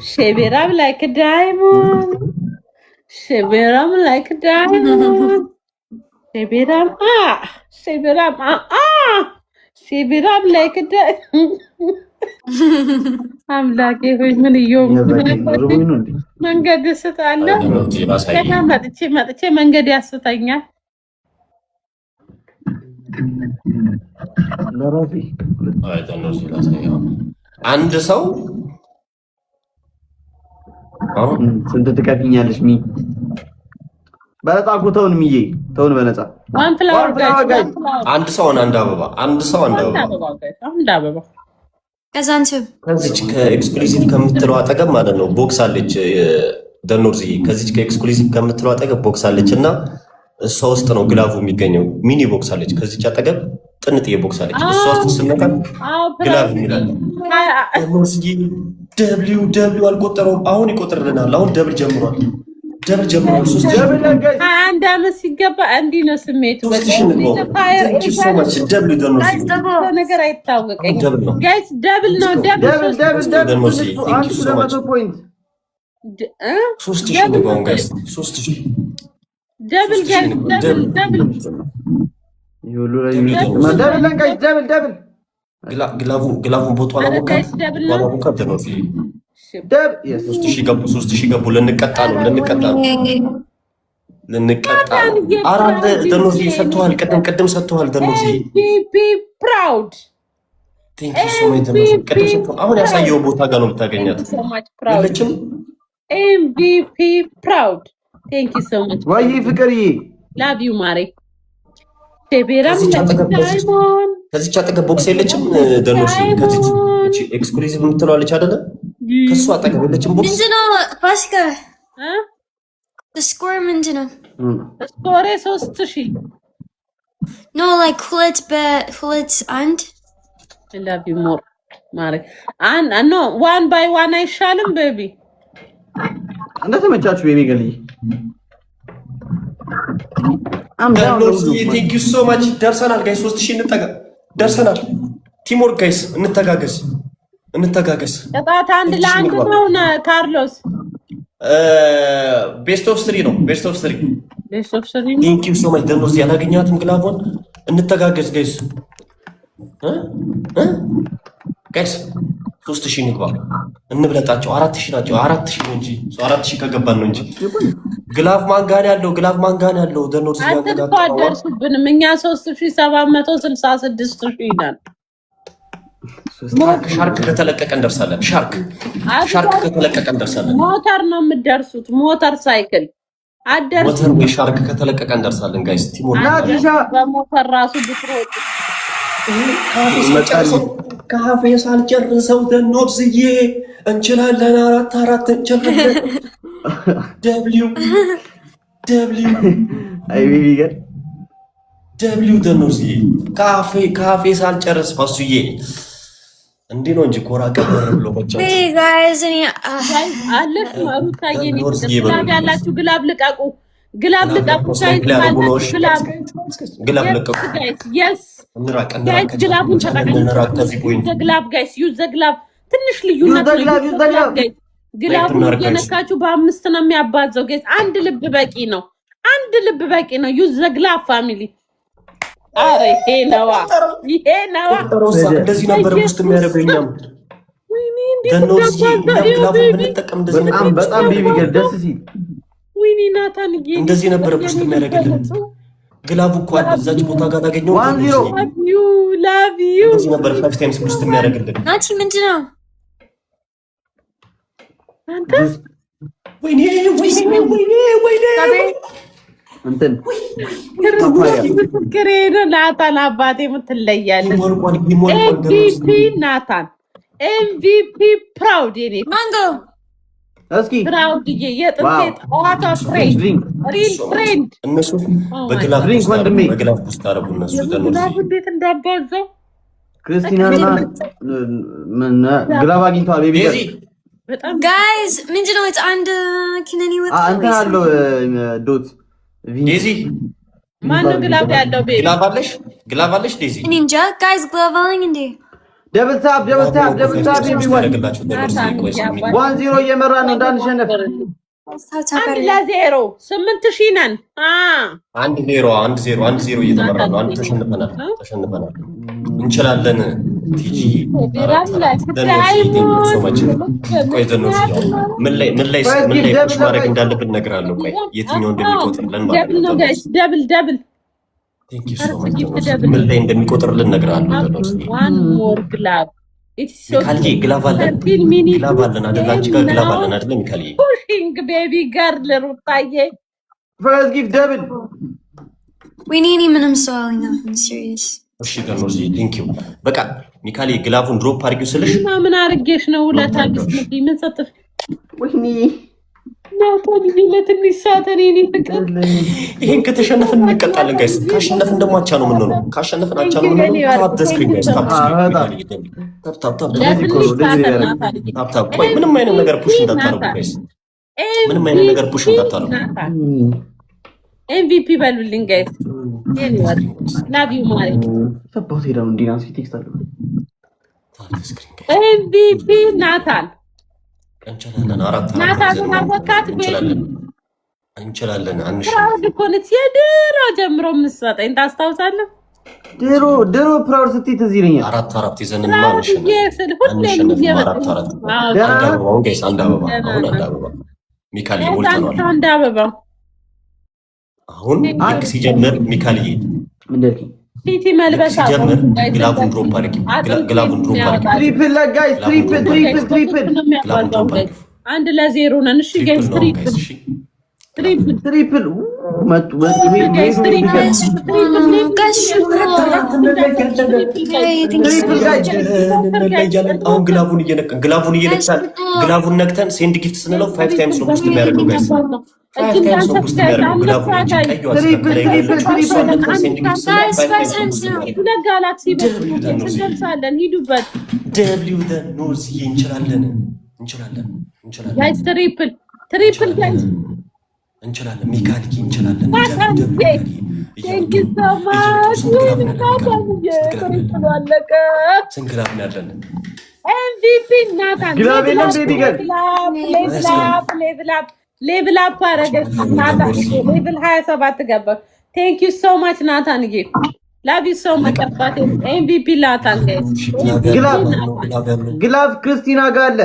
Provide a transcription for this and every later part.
Shave it up like a diamond. Shave it up like a diamond. Shave it up, shave it up, shave it up like a diamond. አምላኬ ሆይ ምን መንገድ ስታለሁ ገና መጥቼ መንገድ ያስተኛል። አንድ ሰው አሁን ስንት ትከፍኛለሽ? በነፃ እኮ ተውን ሚዬ ተውን በነፃ አንድ ሰው አንድ አበባ አንድ አበባ ከዚች ከኤክስክሉሲቭ ከምትለው አጠገብ ማለት ነው ቦክስ አለች። ደኖርዚ ከዚች ከኤክስክሉሲቭ ከምትለው አጠገብ ቦክስ አለች እና እሷ ውስጥ ነው ግላቡ የሚገኘው። ሚኒ ቦክስ አለች ከዚች አጠገብ ጥንጥዬ ቦክስ አለች። እሷ ውስጥ ስንመጣ ግላብ የሚላል ደብሊው አልቆጠረውም። አሁን ይቆጥርልናል። አሁን ደብል ጀምሯል። አንድ አመት ሲገባ እንዲህ ነው ስሜቱ። ነገር አይታወቀኝ ጋይስ። ደብል ነው ግላቡን ቦቷ ሶስት ሺህ ገቡ። ልንቀጣ ነው። አራት ደኖዚ ሰጥተዋል። ቅድም ሰጥተዋል። ደኖዚ አሁን ያሳየው ቦታ ጋር ነው የምታገኛት። ያለችም ኤምቪፒ ፕራውድ ቴንክ ዩ ሶ ማች ወይ ፍቅርዬ ላቭ ዩ ማሬ። ከዚች አጠገብ ቦክስ የለችም ደኖዚ። ከዚች ኤክስክሉሲቭ የምትለዋለች አይደለ? ከሱ አጠገብ የለችም ቦክስ። ምንድነው ፋሲካ ስኮር ምንድነው? ስኮሬ 3000 ኖ ላይክ ሁለት አንድ ላቭ ዩ ሞር ማሬ። ኖ ዋን ባይ ዋን አይሻልም ቤቢ? እንደተመቻችሁ ቤቢ ገልይ ቴንክ ዩ ሶ ማች። ደርሰናል ጋይስ 3000 እንጠጋ። ደርሰናል። ቲምወርክ ጋይስ እንተጋገዝ። ቅጣት አንድ ለአንድ ነው ካርሎስ። ቤስት ኦፍ 3 ነው። ቤስት ኦፍ 3 ቴንክ ዩ ሶ ማች። ደኖዝ ያላገኛትም ግላቦን። እንተጋገዝ ጋይስ ጋይስ 3000 ንግባ። እንብለጣቸው። 4000 ናቸው። 4000 ነው እንጂ 4000 ከገባን ነው እንጂ ግላፍ ማንጋን ያለው ደኖዝ ያደርሱብንም እኛ 3766 ይላል። ሻርክ ከተለቀቀ እንደርሳለን። ሻርክ ከተለቀቀ እንደርሳለን። ሞተር ነው የምትደርሱት። ሞተር ሳይክል አደርሱ። ሞተር ወይ ሻርክ ከተለቀቀ እንደርሳለን ጋይስ። በሞተር ራሱ ብትሮጥ ካፌ ሳልጨርሰው ደኖብዝዬ እንችላለን። 4 እንችላለን። ደብሊው ደኖብዝዬ ካፌ ሳልጨርስ ፋሱዬ እንዲህ ነው እንጂ ኮራ ቀበር ብሎ መጫወት። አለሽ ማሩታዬ ያላችሁ ግላብ ልቀቁ። ግላብ ልቀቁ። ትንሽ ልዩነት ግላቡን እየነካችሁ በ5 ነው የሚያባዘው። ጋይስ አንድ ልብ በቂ ነው። ዩዝ ዘ ግላብ ፋሚሊ። አረ ይሄ ነዋ። እንደዚህ ነበር ውስጥ የሚያደርገኛም በጣም ቤቢ ገል ደስ ሲል ወይኔ ናታን እንደዚህ ነበር ውስጥ የሚያደርግልን። ግላቡ እኮ አለ እዛች ቦታ ጋር ታገኘው። ላቭ ዩ እንደዚህ ነበር 5 ታይምስ ውስጥ የሚያደርግልን። ናቲ ምንድነው አንተ? ወይኔ እንትን ክሬዶ ናታን አባቴ ምትለያለሽ። ኤምቪፒ ናታን ኤምቪፒ ፕራውድ የኔ ማንጎ እስኪ ፕራውድ የጥንቴ ጠዋቷ ፍሬንድ ሪል ፍሬንድ እነሱ በግላፍ ውስጥ አረቡ። እነሱ ግላፍ እንዴት እንዳባዛው ክርስቲናና ግላፍ አግኝተዋል። ቤቢ ጋይዝ ምንድነው አንድ ኪነኒ ወጣ አንተ አለው ዶት ዴዚ ማነው ግላብ ያለው? ቤቢ ግላብ አለሽ ዴዚ? እኔ እንጃ ጋይዝ ግላብ አለኝ እንዴ? ደብል ታፕ ኤቭሪዋን 1-0 እየመራ ነው እንዳንሸነፍ 1-0 8,000 ነን 1-0 እየተመራ ነው። አንድ ተሸንፈናል እንችላለን ቲጂ ምን ላይ ፑሽ ማድረግ እንዳለብን እነግርሃለሁ። ቆይ የትኛው እንደሚቆጥርልን ማለት ነው። ደብል ምን ላይ እንደሚቆጥርልን እነግርሃለሁ። ሚካኤል ግላቭ አለን አይደል? አንቺ ጋር ግላቭ አለን አይደል? ሚካኤል ፑሽንግ ቤቢ ገርል ሩታዬ ፈርስት ጊፍት ደብል ዊኒኒ ምንም ሰው አለኝ አሁን ሲሪየስ እሺ ደኖዚ ቴንክ ዩ በቃ ሚካኤል ግላቭን ድሮፕ አድርጊው ስልሽ ምን አርጌሽ ነው ሁለት አዲስ ምን ሰጥፍ ወይኔ ናታን ለትንሽ ሰዓት እኔ ፍቅር ይሄን ከተሸነፍን እንቀጣለን ጋይስ። ካሸነፍን ደግሞ አቻ ነው የምንሆነው። ካሸነፍን አቻ ነው የምንሆነው። ታፕ ዘ ስክሪን ጋይስ ታፕ ቆይ ምንም አይነት ነገር ፑሽ እንዳታረጉ ጋይስ። ምንም አይነት ነገር ፑሽ እንዳታረጉ። ኤምቪፒ በሉልኝ ጋይስ። ላቭ ዩ ማሪ ሰፖርት ሄዳው እንዲናስ ቴክስት አለ ኤምቪፒ ናታን እንችላለን። አራት እንችላለን። አንሽኮንት የድሮ ጀምሮ የምትሰጠኝ ታስታውሳለህ? ድሮ ፕራውድ ስትይ ትዝ ይለኛል። አራት ይዘን አንድ አበባ ሚካኤል ሞልተናል። አንድ አበባ አሁን ልክ ሲጀምር ሚካኤል ፊቲ መልበስ ሲጀምር ግላቡን ድሮፕ አድርጊ። ትሪፕል ጋይስ ትሪፕል አንድ ለዜሮ ነን። እሺ ጋይስ ትሪፕል መጡ አሁን ግላቡን ነክተን ሴንድ ጊፍት ስንለው 5 ታይምስ ነው ቡስት የሚያደርገው ጋይስ። 5 ታይምስ ነው ቡስት የሚያደርገው ግላቡን ሂዱበት ደብሊው ዘ ኖርዝ እንችላለን ጋይስ ትሪፕል ጋይስ እንችላለን። ሚካኤል እንችላለን። ስንግላብ ነው ያለን ኤምቪፒ ናታን ሌቭል አፕ አረገች ናታን ሌቭል 27 ገባ። ቴንክ ዩ ሶ ማች ናታን ጌ ላቭ ዩ ሶ ማች አባቴ ኤምቪፒ ናታን ጋይስ ግላቭ ክርስቲና ጋር አለ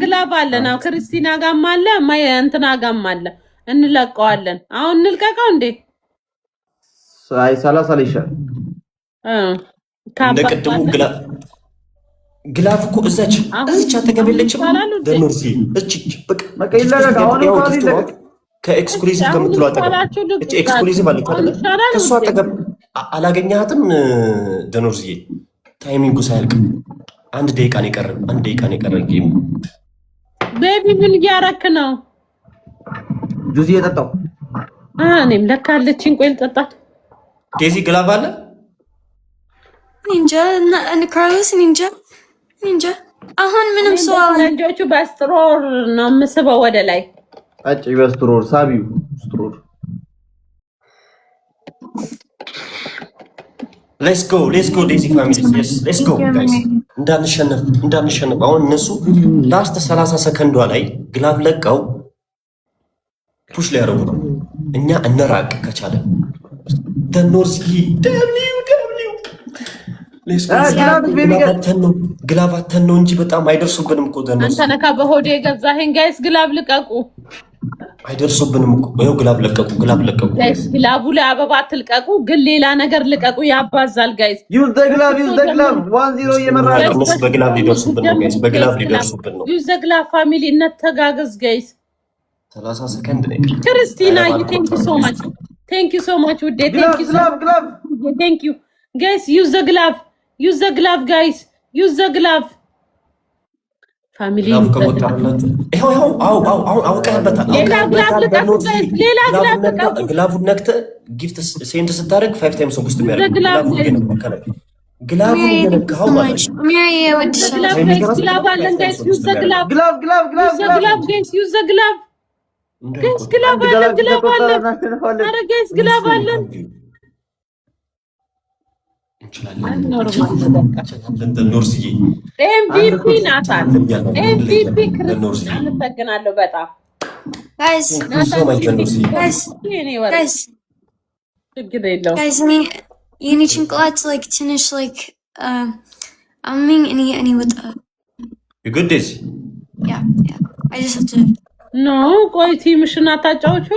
ግላብ አለን። አዎ ክርስቲና ጋም አለ ማይ እንትና ጋም አለ። እንለቀዋለን። አሁን እንልቀቀው እንዴ? አይ 30 ላይ ይሻል። እንደ ቅድሙ ግላፍ እኮ እዛች አጠገበለችም። ደኖርሲ እቺ በቃ ይለቀቅ። አሁን ከኤክስክሉሲቭ ከምትለው አጠገብ እቺ ኤክስክሉሲቭ አለች አይደል? ከሷ አጠገብ አላገኛትም። ደኖርሲ ታይሚንጉ ሳያልቅ አንድ ደቂቃ ነው የቀረን ጌም። ቤቢ ምን እያረክ ነው? ጁዚ የጠጣው እኔም ለካ አለችኝ። ቆይ ልጠጣት። ዴዚ ግላቭ አለ ኒንጃ እና ካርሎስ ኒንጃ አሁን ምንም ሰው አንጆቹ በስትሮር ነው የምስበው ወደ ላይ አጭ በስትሮር ሳቢው ስትሮር ሌትስ ጎ ዴዚ ፋሚሊ ሌትስ ጎ ጋይስ። እንዳንሸነፍ አሁን እነሱ ላስት 30 ሰከንዷ ላይ ግላቭ ለቀው ፑሽ ሊያደርጉ ነው። እኛ እንራቅ ከቻለ ደኖርሲ ግላቫተን ነው እንጂ በጣም አይደርሱብንም እኮ ደኖርሲ። አንተ ነካ በሆዴ የገዛኸኝ ጋይስ። ግላቭ ልቀቁ። አይደርሱብንም እኮ ይኸው ግላቭ ለቀቁ ጋይስ። ግላቡ ላይ አበባ አትልቀቁ፣ ግን ሌላ ነገር ልቀቁ። ያባዛል ጋይስ። ዩዝ ዘ ግላቭ 1-0 እየመራ ነው። እነሱ በግላቭ ሊደርሱብን ነው ጋይስ። ዩዝ ዘ ግላቭ ፋሚሊ እንተጋገዝ ጋይስ። 30 ሰከንድ ነው። ክርስቲና ቴንክ ዩ ሶ ማች ውዴ። ቴንክ ዩ ጋይስ። ዩዝ ዘ ግላቭ ጋይስ። ዩዝ ዘ ግላቭ ፋሚሊ ግላቡን ነክተህ ጊፍት ሴንድ ስታደርግ 5 ታይምስ ውስጥ የሚያደርግ ግላቡን እየነካኸው ማለት ነው። ኖርዝዬ ኤምቪፒ ናታን ኤምቪፒ ክርስቲያን አመሰግናለሁ በጣም guys ችግር የለውም guys የኔ ጭንቅላት like ትንሽ like አሚኝ እኔ ወጣ you good days yeah I just have to no ቆይ ቲምሽን አታጫውቹ